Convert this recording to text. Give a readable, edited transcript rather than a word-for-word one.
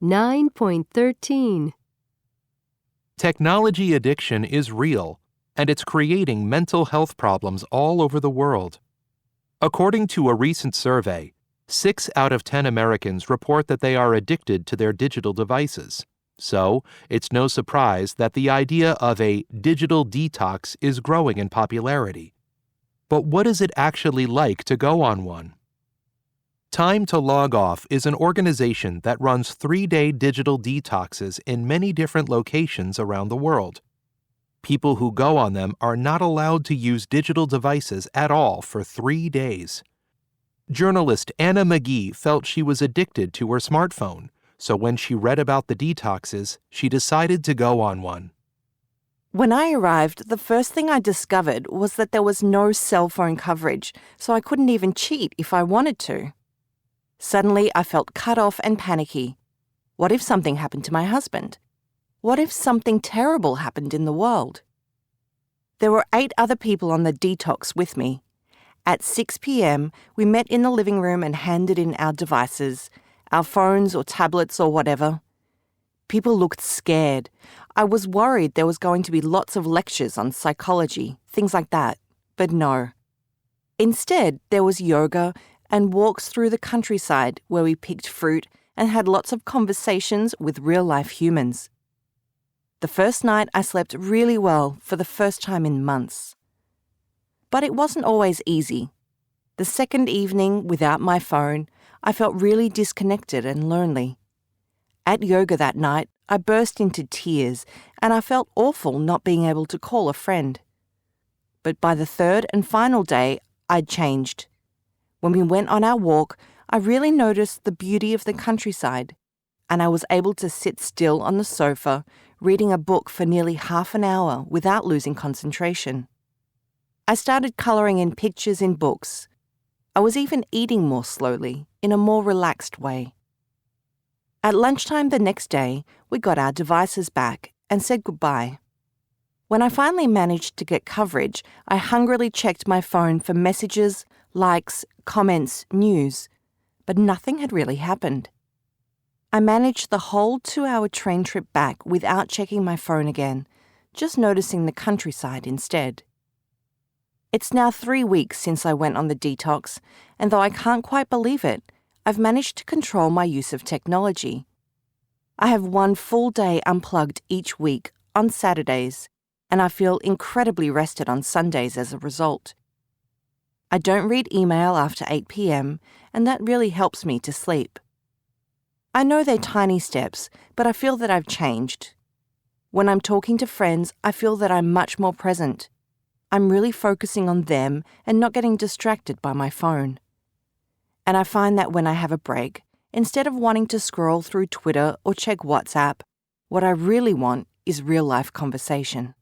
9.13. Technology addiction is real, and it's creating mental health problems all over the world. According to a recent survey, 6 out of 10 Americans report that they are addicted to their digital devices. So, it's no surprise that the idea of a digital detox is growing in popularity. But what is it actually like to go on one? Time to Log Off is an organization that runs 3-day digital detoxes in many different locations around the world. People who go on them are not allowed to use digital devices at all for 3 days. Journalist Anna McGee felt she was addicted to her smartphone, so when she read about the detoxes, she decided to go on one. When I arrived, the first thing I discovered was that there was no cell phone coverage, so I couldn't even cheat if I wanted to. Suddenly, I felt cut off and panicky. What if something happened to my husband? What if something terrible happened in the world? There were 8 other people on the detox with me. At 6 p.m., we met in the living room and handed in our devices, our phones or tablets or whatever. People looked scared. I was worried there was going to be lots of lectures on psychology, things like that, but no. Instead, there was yoga and walks through the countryside where we picked fruit and had lots of conversations with real-life humans. The first night I slept really well for the first time in months. But it wasn't always easy. The second evening without my phone, I felt really disconnected and lonely. At yoga that night, I burst into tears and I felt awful not being able to call a friend. But by the third and final day, I'd changed. When we went on our walk, I really noticed the beauty of the countryside, and I was able to sit still on the sofa, reading a book for nearly half an hour without losing concentration. I started colouring in pictures in books. I was even eating more slowly, in a more relaxed way. At lunchtime the next day, we got our devices back and said goodbye. When I finally managed to get coverage, I hungrily checked my phone for messages, likes, comments, news, but nothing had really happened. I managed the whole 2-hour train trip back without checking my phone again, just noticing the countryside instead. It's now 3 weeks since I went on the detox, and though I can't quite believe it, I've managed to control my use of technology. I have 1 full day unplugged each week on Saturdays, and I feel incredibly rested on Sundays as a result. I don't read email after 8 p.m, and that really helps me to sleep. I know they're tiny steps, but I feel that I've changed. When I'm talking to friends, I feel that I'm much more present. I'm really focusing on them and not getting distracted by my phone. And I find that when I have a break, instead of wanting to scroll through Twitter or check WhatsApp, what I really want is real-life conversation.